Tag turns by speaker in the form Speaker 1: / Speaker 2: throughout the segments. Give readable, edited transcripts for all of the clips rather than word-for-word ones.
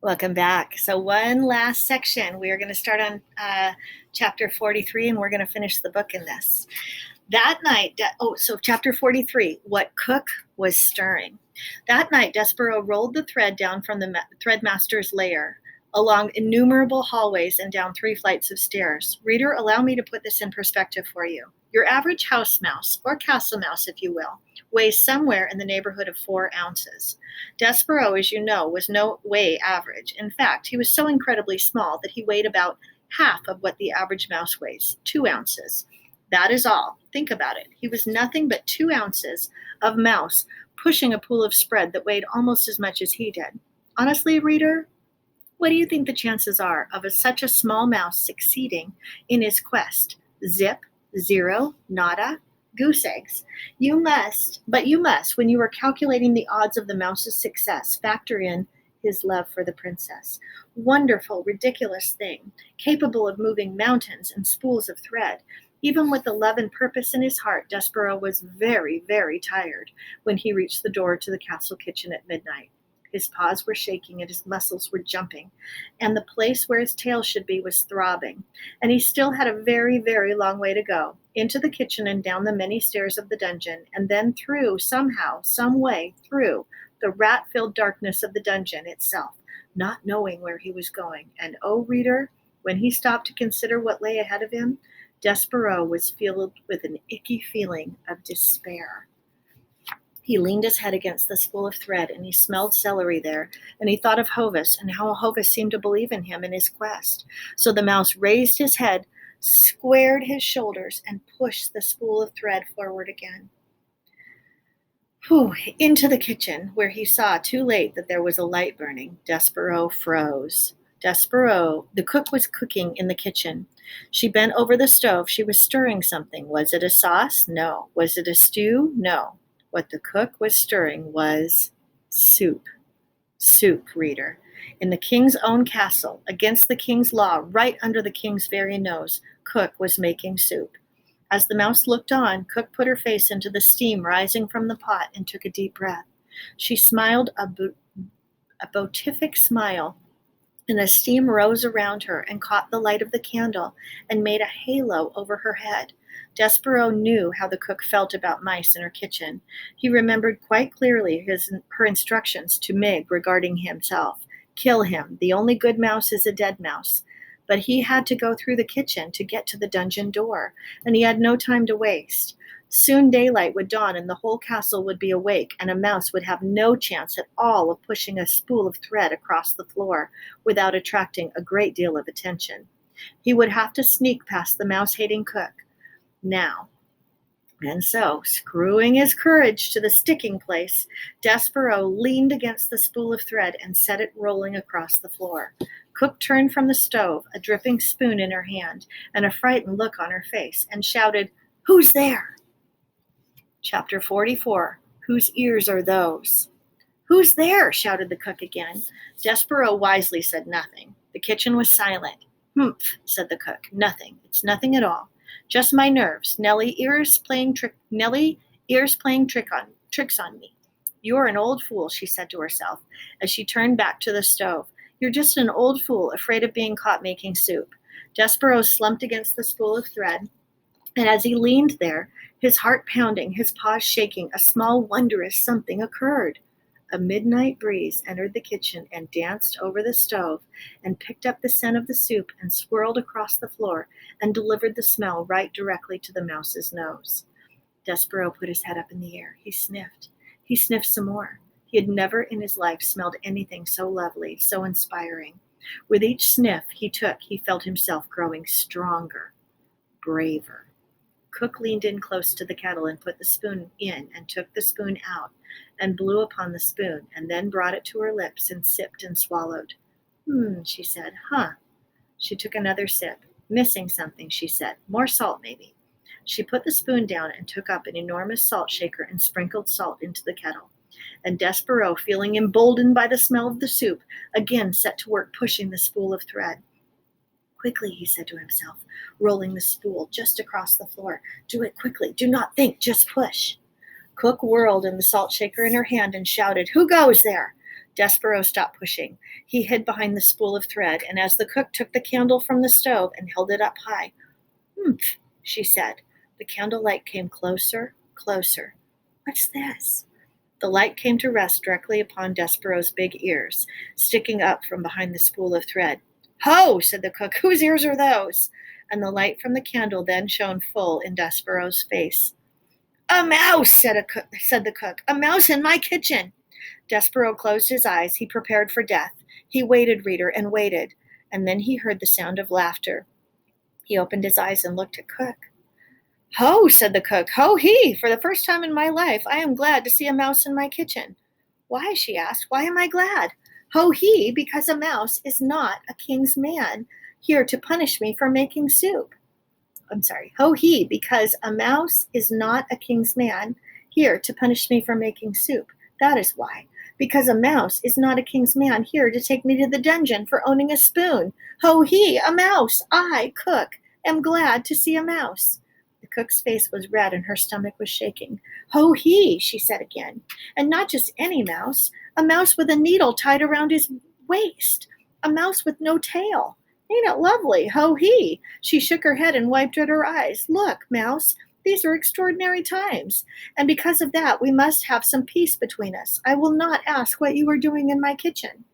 Speaker 1: Welcome back. So one last section. We are going to start on chapter 43, and we're going to finish the book in this. That night, chapter 43, what Cook was stirring. That night, Despereaux rolled the thread down from the threadmaster's lair, along innumerable hallways and down 3 flights of stairs. Reader, allow me to put this in perspective for you. Your average house mouse, or castle mouse if you will, weighs somewhere in the neighborhood of 4 ounces. Despereaux, as you know, was no way average. In fact, he was so incredibly small that he weighed about half of what the average mouse weighs, 2 ounces. That is all. Think about it. He was nothing but 2 ounces of mouse pushing a pool of spread that weighed almost as much as he did. Honestly, reader, what do you think the chances are of such a small mouse succeeding in his quest? Zip, zero, nada, goose eggs. You must, when you are calculating the odds of the mouse's success, factor in his love for the princess. Wonderful, ridiculous thing, capable of moving mountains and spools of thread. Even with the love and purpose in his heart, Despereaux was very, very tired when he reached the door to the castle kitchen at midnight. His paws were shaking and his muscles were jumping, and the place where his tail should be was throbbing. And he still had a very, very long way to go, into the kitchen and down the many stairs of the dungeon, and then through, somehow, some way, through the rat-filled darkness of the dungeon itself, not knowing where he was going. And oh, reader, when he stopped to consider what lay ahead of him, Despereaux was filled with an icky feeling of despair. He leaned his head against the spool of thread, and he smelled celery there, and he thought of Hovis, and how Hovis seemed to believe in him in his quest. So the mouse raised his head, squared his shoulders, and pushed the spool of thread forward again. Into the kitchen, where he saw too late that there was a light burning. Despereaux froze. Despereaux, the cook was cooking in the kitchen. She bent over the stove. She was stirring something. Was it a sauce? No. Was it a stew? No. What the cook was stirring was soup. Soup, reader. In the king's own castle, against the king's law, right under the king's very nose, Cook was making soup. As the mouse looked on, Cook put her face into the steam rising from the pot and took a deep breath. She smiled a beatific smile, and the steam rose around her and caught the light of the candle and made a halo over her head. Despereaux knew how the cook felt about mice in her kitchen. He remembered quite clearly her instructions to Mig regarding himself. Kill him. The only good mouse is a dead mouse. But he had to go through the kitchen to get to the dungeon door, and he had no time to waste. Soon daylight would dawn and the whole castle would be awake, and a mouse would have no chance at all of pushing a spool of thread across the floor without attracting a great deal of attention. He would have to sneak past the mouse-hating cook. Now. And so, screwing his courage to the sticking place, Despereaux leaned against the spool of thread and set it rolling across the floor. Cook turned from the stove, a dripping spoon in her hand, and a frightened look on her face, and shouted, "Who's there?" Chapter 44, Whose Ears Are Those? "Who's there?" shouted the cook again. Despereaux wisely said nothing. The kitchen was silent. "Humph," said the cook. "Nothing. It's nothing at all. Just my nerves. Nellie ears playing tricks on me." "You're an old fool," she said to herself as she turned back to the stove. "You're just an old fool, afraid of being caught making soup." Despereaux slumped against the spool of thread, and as he leaned there, his heart pounding, his paws shaking, a small wondrous something occurred. A midnight breeze entered the kitchen and danced over the stove and picked up the scent of the soup and swirled across the floor and delivered the smell right directly to the mouse's nose. Despereaux put his head up in the air. He sniffed. He sniffed some more. He had never in his life smelled anything so lovely, so inspiring. With each sniff he took, he felt himself growing stronger, braver. Cook leaned in close to the kettle and put the spoon in and took the spoon out and blew upon the spoon and then brought it to her lips and sipped and swallowed. She said. She took another sip. "Missing something," she said. "More salt, maybe." She put the spoon down and took up an enormous salt shaker and sprinkled salt into the kettle. And Despereaux, feeling emboldened by the smell of the soup, again set to work pushing the spool of thread. "Quickly," he said to himself, rolling the spool just across the floor. "Do it quickly. Do not think. Just push." Cook whirled in the salt shaker in her hand and shouted, "Who goes there?" Despereaux stopped pushing. He hid behind the spool of thread, and as the cook took the candle from the stove and held it up high, "Humph," she said. The candle light came closer, closer. "What's this?" The light came to rest directly upon Despereaux's big ears, sticking up from behind the spool of thread. "Ho!" said the cook. "Whose ears are those?" And the light from the candle then shone full in Despereaux's face. "A mouse," said the cook. "A mouse in my kitchen." Despereaux closed his eyes. He prepared for death. He waited, reader, and waited. And then he heard the sound of laughter. He opened his eyes and looked at Cook. "Ho," said the cook. "Ho he! For the first time in my life, I am glad to see a mouse in my kitchen." "Why?" she asked. "Why am I glad?" "Ho he! Because a mouse is not a king's man, here to punish me for making soup." Ho he! Because a mouse is not a king's man, here to punish me for making soup. That is why. Because a mouse is not a king's man, here to take me to the dungeon for owning a spoon. Ho he! A mouse! I, Cook, am glad to see a mouse. The cook's face was red and her stomach was shaking. "Ho he!" she said again. "And not just any mouse, a mouse with a needle tied around his waist, a mouse with no tail. Ain't it lovely? Ho he!" She shook her head and wiped at her eyes. "Look, mouse, these are extraordinary times, and because of that we must have some peace between us. I will not ask what you are doing in my kitchen,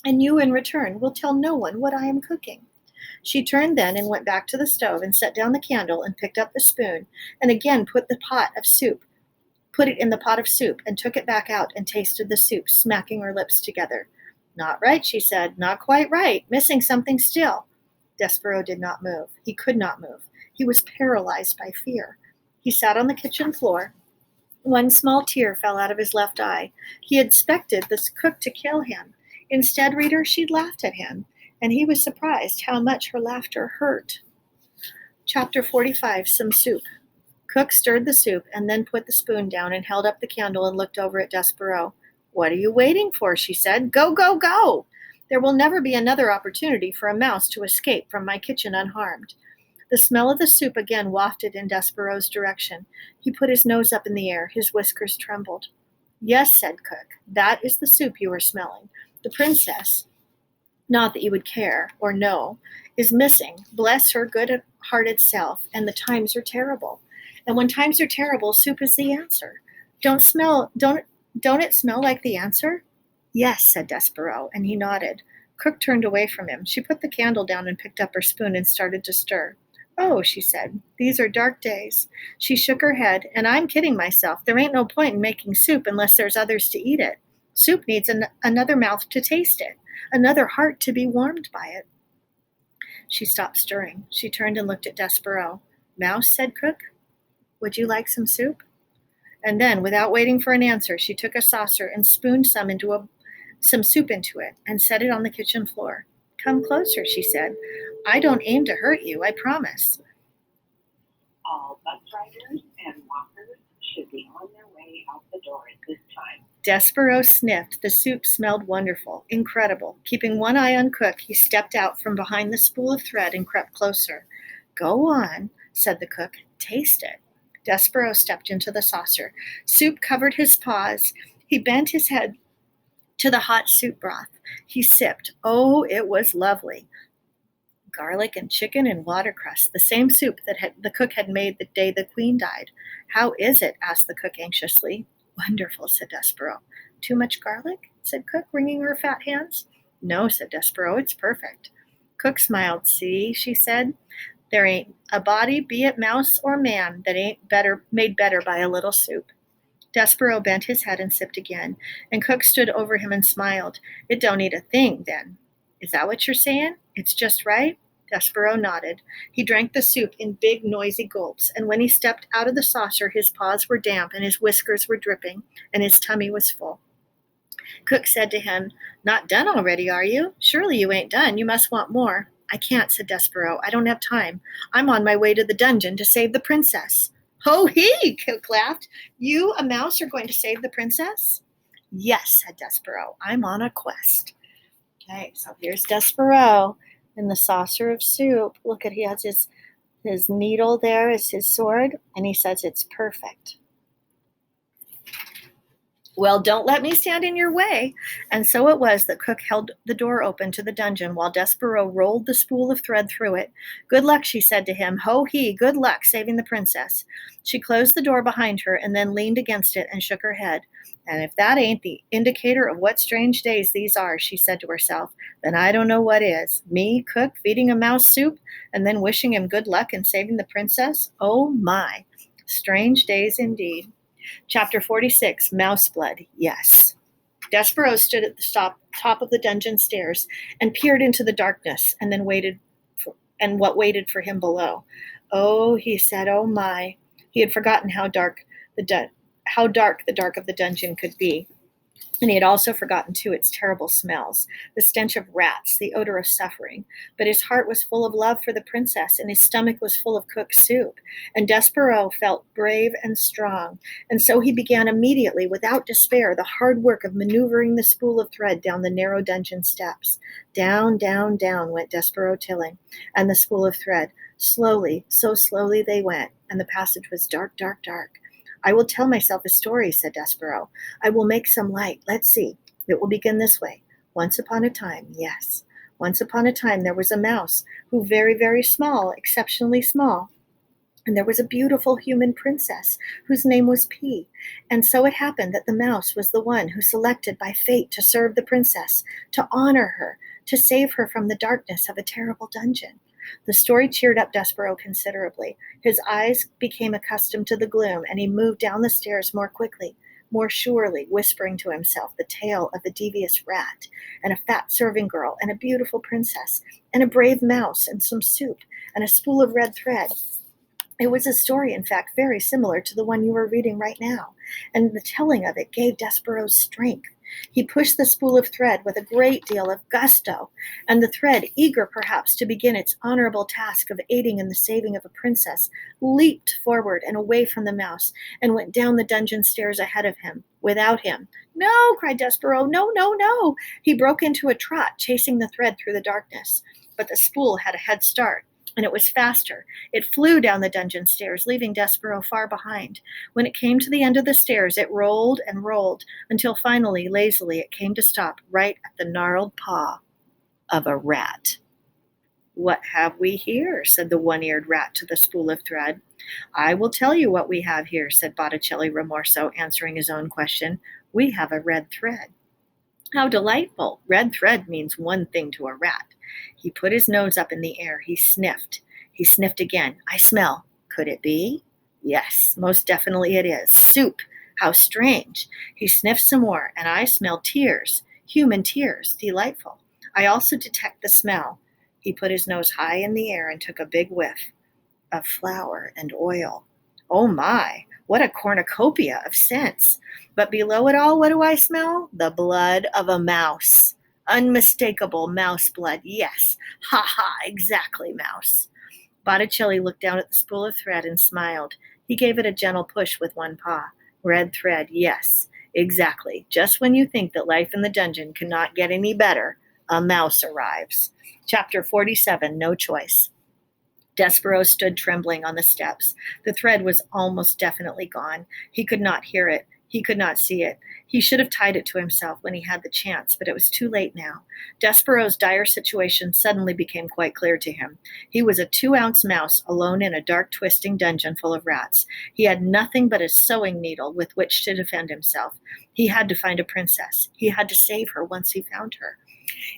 Speaker 1: and you in return will tell no one what I am cooking." She turned then and went back to the stove and set down the candle and picked up the spoon and again put it in the pot of soup and took it back out and tasted the soup, smacking her lips together. "Not right," she said. "Not quite right. Missing something still." Despereaux did not move. He could not move. He was paralyzed by fear. He sat on the kitchen floor. One small tear fell out of his left eye. He had expected this cook to kill him. Instead, reader, she laughed at him, and he was surprised how much her laughter hurt. Chapter 45, Some Soup. Cook stirred the soup and then put the spoon down and held up the candle and looked over at Despereaux. "What are you waiting for?" she said. "Go, go, go! There will never be another opportunity for a mouse to escape from my kitchen unharmed." The smell of the soup again wafted in Despereaux's direction. He put his nose up in the air. His whiskers trembled. "Yes," said Cook, "that is the soup you are smelling. The princess, not that you would care or know, is missing. Bless her good-hearted self, and the times are terrible. And when times are terrible, soup is the answer. Don't it smell like the answer?" "Yes," said Despereaux, and he nodded. Cook turned away from him. She put the candle down and picked up her spoon and started to stir. "Oh," she said, "these are dark days." She shook her head. "And I'm kidding myself. There ain't no point in making soup unless there's others to eat it. Soup needs another mouth to taste it, another heart to be warmed by it." She stopped stirring. She turned and looked at Despereaux. "Mouse," said Cook, "would you like some soup?" And then, without waiting for an answer, she took a saucer and spooned some soup into it and set it on the kitchen floor. "Come closer," she said. "I don't aim to hurt you, I promise."
Speaker 2: All bus riders and walkers should be on their way out the door at this time.
Speaker 1: Despereaux sniffed. The soup smelled wonderful, incredible. Keeping one eye on Cook, he stepped out from behind the spool of thread and crept closer. "Go on," said the cook. "Taste it." Despereaux stepped into the saucer. Soup covered his paws. He bent his head to the hot soup broth. He sipped. Oh, it was lovely. Garlic and chicken and watercress, the same soup that the cook had made the day the queen died. "How is it?" asked the cook anxiously. "Wonderful," said Despereaux. "Too much garlic?" said Cook, wringing her fat hands. "No," said Despereaux, "it's perfect." Cook smiled. "See," she said, "there ain't a body, be it mouse or man, that ain't made better by a little soup." Despereaux bent his head and sipped again, and Cook stood over him and smiled. "It don't eat a thing, then. Is that what you're saying? It's just right?" Despereaux nodded. He drank the soup in big, noisy gulps, and when he stepped out of the saucer, his paws were damp and his whiskers were dripping, and his tummy was full. Cook said to him, "Not done already, are you? Surely you ain't done. You must want more." "I can't," said Despereaux. "I don't have time. I'm on my way to the dungeon to save the princess." "Ho he!" Cook laughed. "You, a mouse, are going to save the princess?" "Yes," said Despereaux. "I'm on a quest." Okay, so here's Despereaux in the saucer of soup. Look at, he has his needle there as his sword, and he says it's perfect. Well, don't let me stand in your way. And so it was that Cook held the door open to the dungeon while Despereaux rolled the spool of thread through it. Good luck, she said to him. Ho he, good luck saving the princess. She closed the door behind her and then leaned against it and shook her head. And if that ain't the indicator of what strange days these are, she said to herself, then I don't know what is. Me, Cook, feeding a mouse soup and then wishing him good luck in saving the princess? Oh my, strange days indeed. Chapter 46, Mouse Blood, yes. Despereaux stood at the top of the dungeon stairs and peered into the darkness and then what waited for him below. Oh, he said, oh my. He had forgotten how dark the dark of the dungeon could be. And he had also forgotten, too, its terrible smells, the stench of rats, the odor of suffering. But his heart was full of love for the princess, and his stomach was full of cooked soup. And Despereaux felt brave and strong. And so he began immediately, without despair, the hard work of maneuvering the spool of thread down the narrow dungeon steps. Down, down, down went Despereaux Tilling, and the spool of thread. Slowly, so slowly they went, and the passage was dark, dark, dark. I will tell myself a story, said Despereaux. I will make some light. Let's see. It will begin this way. Once upon a time, yes. Once upon a time there was a mouse who very, very small, exceptionally small. And there was a beautiful human princess whose name was P. And so it happened that the mouse was the one who selected by fate to serve the princess, to honor her, to save her from the darkness of a terrible dungeon. The story cheered up Despereaux considerably. His eyes became accustomed to the gloom, and he moved down the stairs more quickly, more surely, whispering to himself the tale of a devious rat, and a fat serving girl, and a beautiful princess, and a brave mouse, and some soup, and a spool of red thread. It was a story, in fact, very similar to the one you are reading right now, and the telling of it gave Despereaux strength. He pushed the spool of thread with a great deal of gusto, and the thread, eager perhaps to begin its honorable task of aiding in the saving of a princess, leaped forward and away from the mouse, and went down the dungeon stairs ahead of him, without him. No, cried Despereaux, no, no, no. He broke into a trot, chasing the thread through the darkness. But the spool had a head start, and it was faster. It flew down the dungeon stairs, leaving Despereaux far behind. When it came to the end of the stairs, it rolled and rolled, until finally, lazily, it came to stop right at the gnarled paw of a rat. What have we here? Said the one-eared rat to the spool of thread. I will tell you what we have here, said Botticelli Rimorso, answering his own question. We have a red thread. How delightful! Red thread means one thing to a rat. He put his nose up in the air. He sniffed. He sniffed again. I smell. Could it be? Yes, most definitely it is. Soup. How strange. He sniffed some more, and I smell tears. Human tears. Delightful. I also detect the smell. He put his nose high in the air and took a big whiff of flour and oil. Oh my, what a cornucopia of scents. But below it all, what do I smell? The blood of a mouse. Unmistakable mouse blood, yes. Ha ha, exactly, mouse. Botticelli looked down at the spool of thread and smiled. He gave it a gentle push with one paw. Red thread, yes, exactly. Just when you think that life in the dungeon cannot get any better, a mouse arrives. Chapter 47, No Choice. Despereaux stood trembling on the steps. The thread was almost definitely gone. He could not hear it. He could not see it. He should have tied it to himself when he had the chance, but it was too late now. Despereaux's dire situation suddenly became quite clear to him. He was a 2-ounce mouse alone in a dark, twisting dungeon full of rats. He had nothing but a sewing needle with which to defend himself. He had to find a princess. He had to save her once he found her.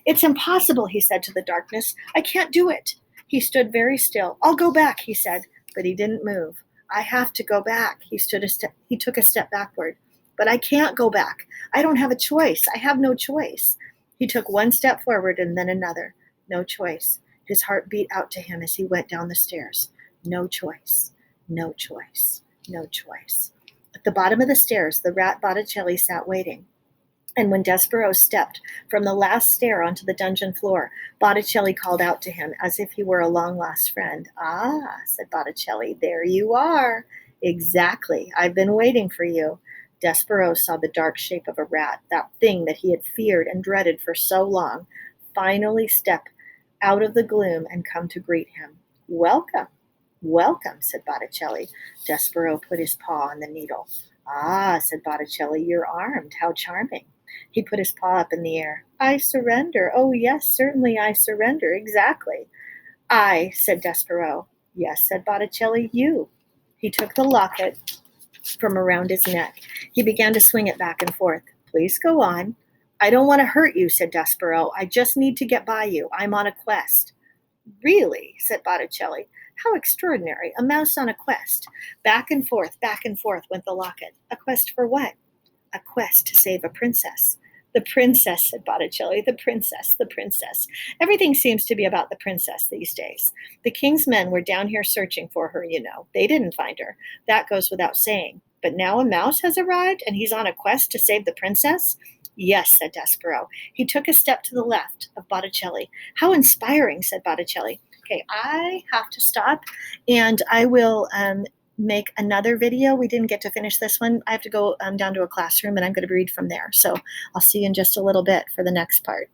Speaker 1: It's impossible, he said to the darkness. I can't do it. He stood very still. I'll go back, he said, but he didn't move. I have to go back. He took a step backward. But I can't go back. I don't have a choice. I have no choice. He took one step forward and then another. No choice. His heart beat out to him as he went down the stairs. No choice. No choice. No choice. At the bottom of the stairs, the rat Botticelli sat waiting. And when Despereaux stepped from the last stair onto the dungeon floor, Botticelli called out to him as if he were a long-lost friend. Ah, said Botticelli, there you are. Exactly. I've been waiting for you. Despereaux saw the dark shape of a rat, that thing that he had feared and dreaded for so long, finally step out of the gloom and come to greet him. Welcome, welcome, said Botticelli. Despereaux put his paw on the needle. Ah, said Botticelli, you're armed. How charming. He put his paw up in the air. I surrender. Oh, yes, certainly I surrender. Exactly. I, said Despereaux. Yes, said Botticelli, you. He took the locket from around his neck. He began to swing it back and forth. Please go on. I don't want to hurt you, said Despereaux. I just need to get by you. I'm on a quest. Really, said Botticelli. How extraordinary. A mouse on a quest. Back and forth went the locket. A quest for what? A quest to save a princess. The princess, said Botticelli, the princess, the princess. Everything seems to be about the princess these days. The king's men were down here searching for her, you know. They didn't find her. That goes without saying. But now a mouse has arrived and he's on a quest to save the princess? Yes, said Despereaux. He took a step to the left of Botticelli. How inspiring, said Botticelli. Okay, I have to stop and I will make another video. We didn't get to finish this one. I have to go down to a classroom and I'm going to read from there. So I'll see you in just a little bit for the next part.